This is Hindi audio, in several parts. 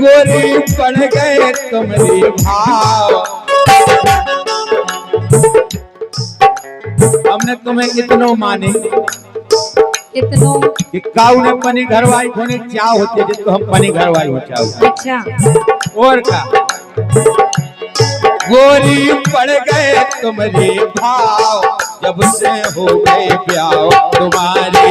गोरी पड़ गए तुम्हारे भाव। हमने तुम्हें इतनो माने इतनो कि काऊ ने पनी घरवाई होने चाह होते जिसको हम पनी घरवाई हो चाहू। अच्छा और का गोरी पड़ गए तुम्हारे भाव, जब से हो गए ब्याह तुम्हारे।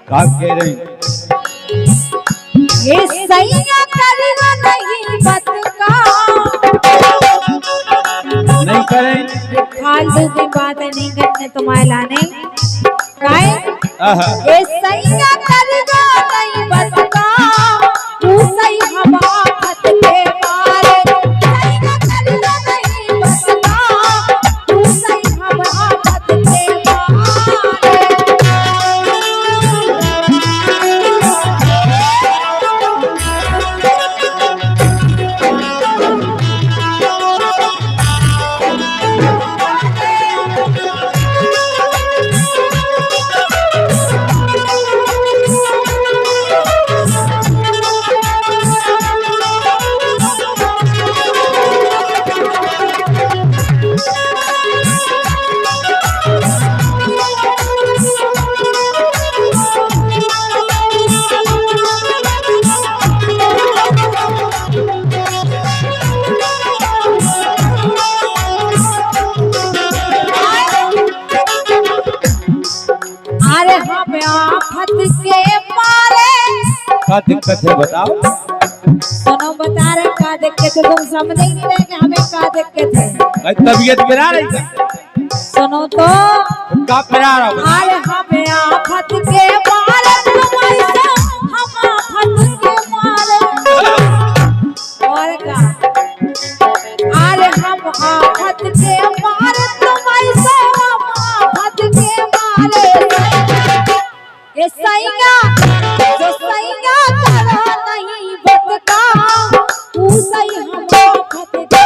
क्या कह रहे ये सैया करना नहीं बत का, नहीं करें फालतू की बात नहीं करने तुम्हारे लाने काहे। ये सैया करना नहीं बत का, तू सही हवा खत के मारे। सैया करना नहीं बत का, तू सही हवा खत के मारे। क्या दिक्कत है बताओ। सुनो बता रहे क्या दिक्कत है, तुम समझ नहीं रहे कि हमें क्या दिक्कत है। तबीयत गिरा रही है। सुनो तो क्या गिरा रहा हूँ। अरे हमें आफत के मारे तुम्हारे से, हम आफत के मारे। और क्या अरे हम आफत के मारे तुम्हारे से, हम आफत के मारे। ये सैया जो सैया करा नहीं बतका, तू सही हम आफत के।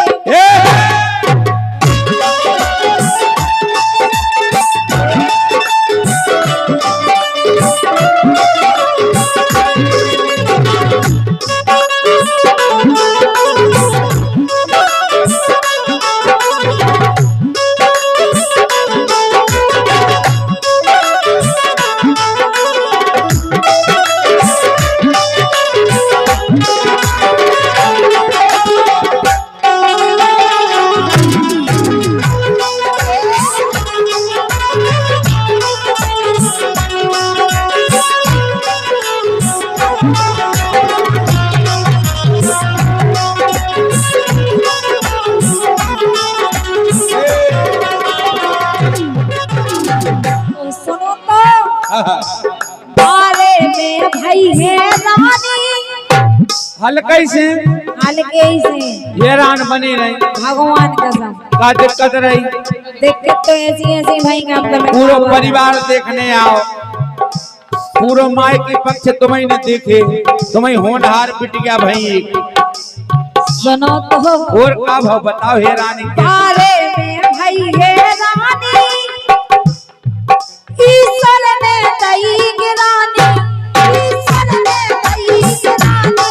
बारे में भाई है रानी, हल्के से हल्के से हैरान बने रही। भगवान कसम क्या दिक्कत रही। दिक्कत तो ऐसी ऐसी भाई का पूरा परिवार देखने आओ, पूरा माई के पक्ष तुम्हें न देखे, तुम्हें होनहार पिट गया भाई। सुनो तो और का भाव बताओ हे रानी। बारे में भाई है रानी, ईश्वर ने दई गिरानी, ईश्वर ने दई गिरानी,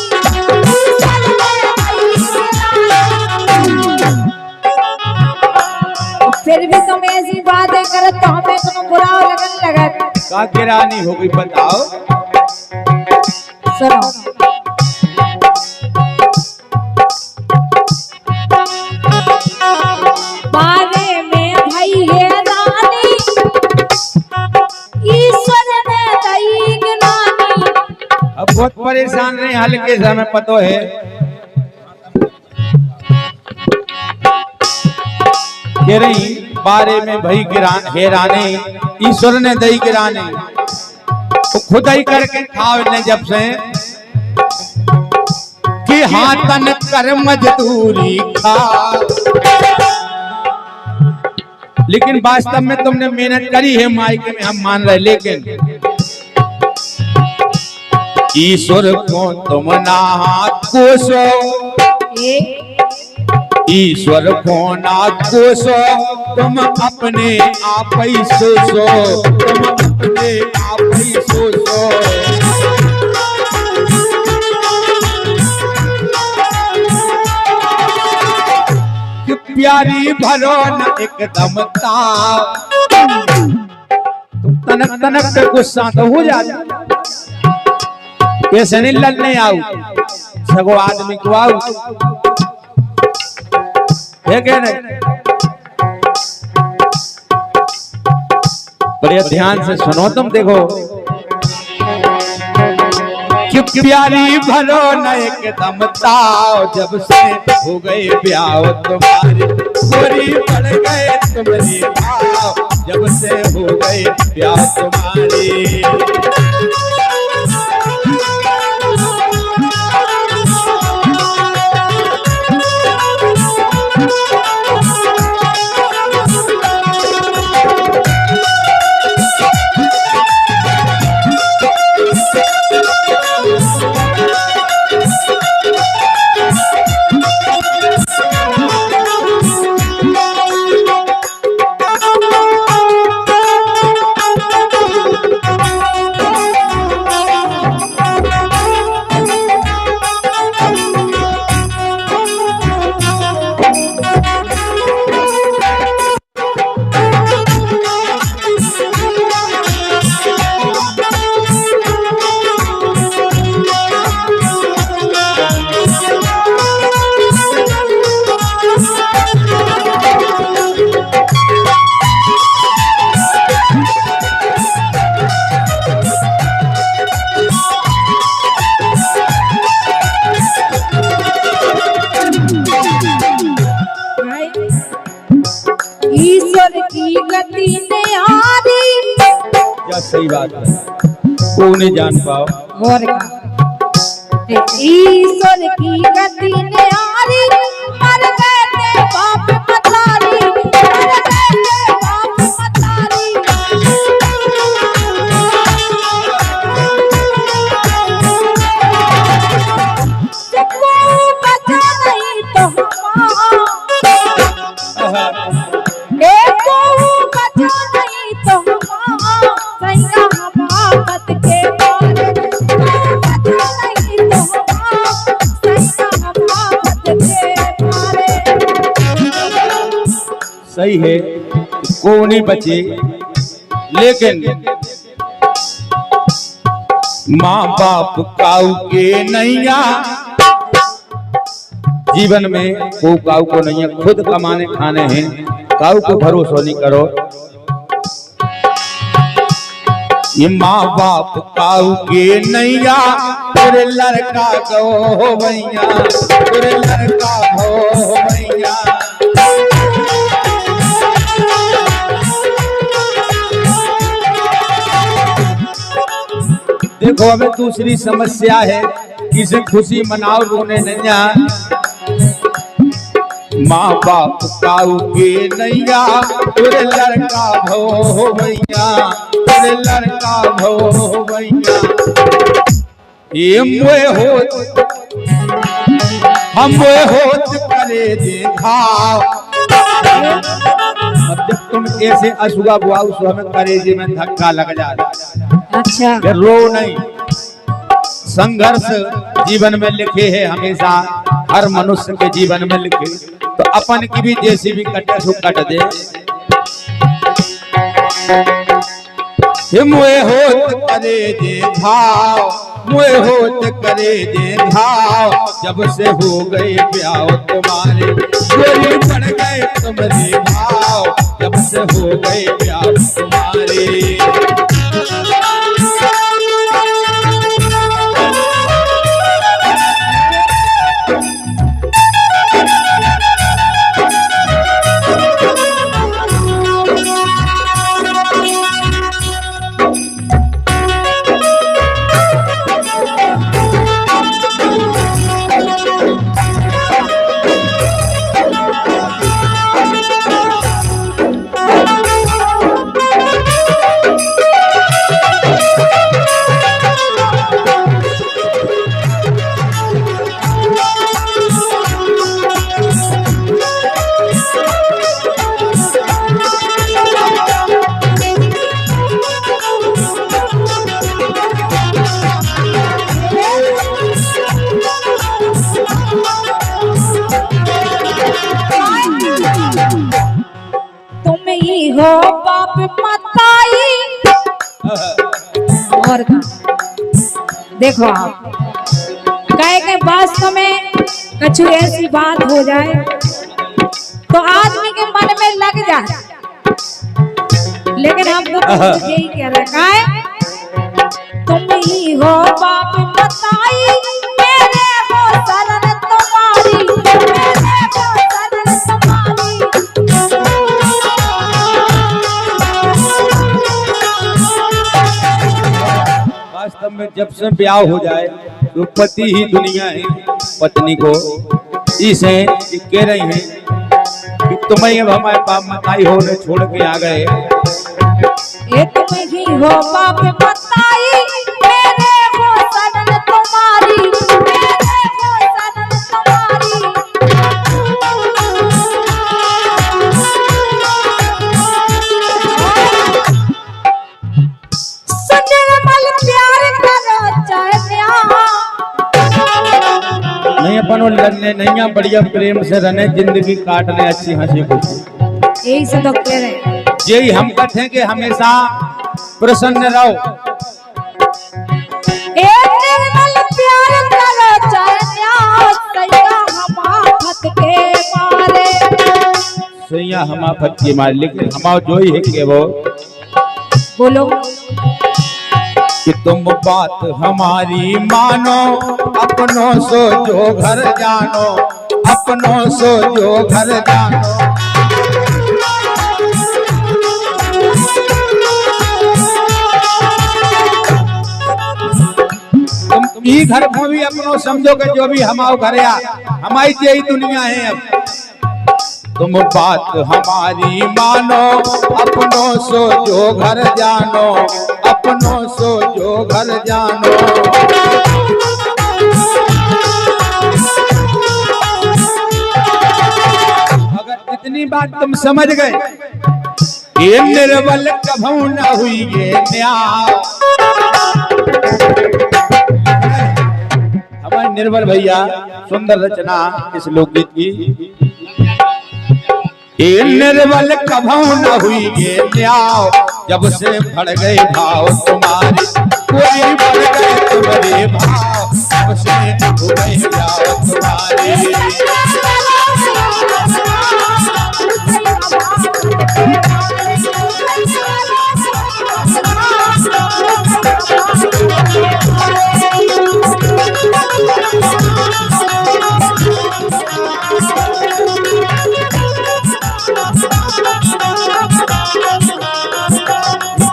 ईश्वर ने दई गिरानी। फिर भी तुम ऐसी बातें करत तो हमें तुम बुरा लगन लगत। का गिरानी हो गई बताओ। सुनो बारे में भाई है रानी, ईश्वर ने दई गिरानी। अब बहुत परेशान नहीं, हल्के से हमें पतो है। कह रही बारे में भाई गिरान हेराने, ईश्वर ने दई गिराने, तो खुद ही करके खाओ ने जब से कि हाथन कर मजदूरी खा। लेकिन वास्तव में तुमने मेहनत करी है मायके में, हम मान रहे। लेकिन ईश्वर को तुम ना कोसो, ईश्वर को ना कोसो, तुम अपने आप ही सोचो, तुम अपने आप ही सोचो। कि प्यारी भरो न एकदम ताव, तुम तनक तनक पे गुस्सा तो हो जाता, ऐसे नहीं लड़ने आओ, सगो आदमी को आओ, है क्या नहीं? बड़े ध्यान से सुनो तुम, देखो कि प्यारी भरो न एकदम ताव, जब से हो गए ब्याह तुम्हारे, गोरी पड़ गए तुम्हारे भाव, जब से हो गए ब्याह तुम्हारे। सही बात है, कोई नहीं जान पाओ और का ईश्वर की गति ने आरी, मर गए थे बाप मतारी, मर गए थे बाप मतारी। को बचा नहीं तो सही है, को नहीं बचे, लेकिन माँ बाप काऊ के नैया, जीवन में को काऊ को नहीं है, खुद कमाने खाने हैं, काऊ को भरोसा नहीं करो। ये माँ बाप काऊ के नैया, तेरे लड़का को भैया, तेरे लड़का हो भैया। देखो हमें दूसरी समस्या है, किसे खुशी मनाओ रोने नहीं आ। माँ बाप काऊ के नैया, तेरे लड़का भो भैया, तेरे लड़का भो भैया। ये मोए होत हम मोए होत करे देखा, अब जब तुम ऐसे अशुआ बुआऊ सो हमें करेजे में धक्का लग जाता। अच्छा, रो नहीं, संघर्ष जीवन में लिखे है हमेशा, हर मनुष्य के जीवन में लिखे, तो अपन की भी जैसी भी कटे सो कट दे। मुए होत करे दे भाव, मुए होत करे दे भाव, जब से हो गए ब्याह तुम्हारे, गोरी पड़ गए तुम्हारे भाव, जब से हो गए ब्याह तुम्हारे। बाप मताई। और का देखो आप कहे के वास्तव में कछु ऐसी बात हो जाए तो आदमी के मन में लग जाए, लेकिन हम तो यही कह रहे हैं तुम ही हो बाप मताई, मेरे हो शरण तुम्हारी, मेरे हो शरण तुम्हारी। वास्तव में जब से ब्याह हो जाए तो पति ही दुनिया है, पत्नी को इसे कह रही हैं कि तुम्हें अब हमारे बाप मताई हो ने छोड़ के आ गए। ये तुम ही हो बाप मताई, मेरे हो शरण तुम्हारी, मेरे हो शरण तुम्हारी। निर्मल प्यार करो चाहे नहीं अपन लड़ने नहीं बढ़िया प्रेम से रहने, जिंदगी काटने, अच्छी हंसी खुशी, यही से तो कह रहे हैं। यही हम कहते हैं कि हमेशा प्रसन्न रहो। निर्मल प्यार करो चाहे सैया हमाफत के मारे, सैया हमाफत के मारे, लेकिन हमारा जो ही है कि वो बोलो कि तुम बात हमारी मानो, अपनों सो जो घर जानो, अपनों सो जो घर जानो। तुम ई घर को भी अपनों समझो कि जो भी हमारे घर या हमारी यही दुनिया है। अब तुम बात हमारी मानो, अपनों सो जो घर जानो, अपनों सो जो घर जानो। अगर इतनी बात तुम समझ गए, ये निर्बल कभू न हुई ये न्याय। हमारे निर्बल भैया सुंदर रचना इस लोकगीत की। ये निर्बल कभू न हुई ये न्याय, जब से बढ़ गए भाव तुम्हारे, कोई बढ़ गए तुम्हारे भाव, जब से हो गए भाव तुम्हारे।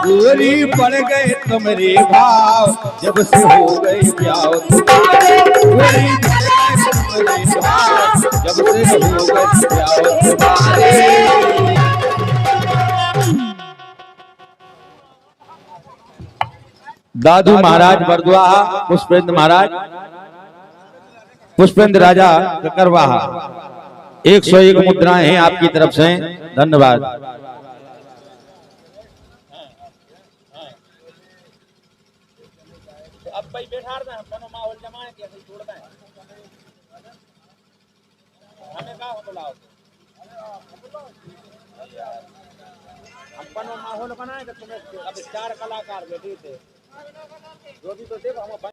गोरी पड़ गए तुम्हारे भाव, जब से हो गए ब्याह तुम्हारे। गोरी पड़ गए तुम्हारे भाव, जब से हो गए ब्याह तुम्हारे। दादू महाराज बरदुआहा, पुष्पेंद्र महाराज, पुष्पेंद्र राजा ककरवाहा, 101 मुद्राएं हैं आपकी तरफ से, धन्यवाद। अब भाई बैठा रहे हैं, हम माहौल जमाए के ऐसे छोड़ दें, हमें का बुलाओ, हम माहौल बनाए तो तुम्हें अब 4 कलाकार बैठे थे, जो भी तो देखो हम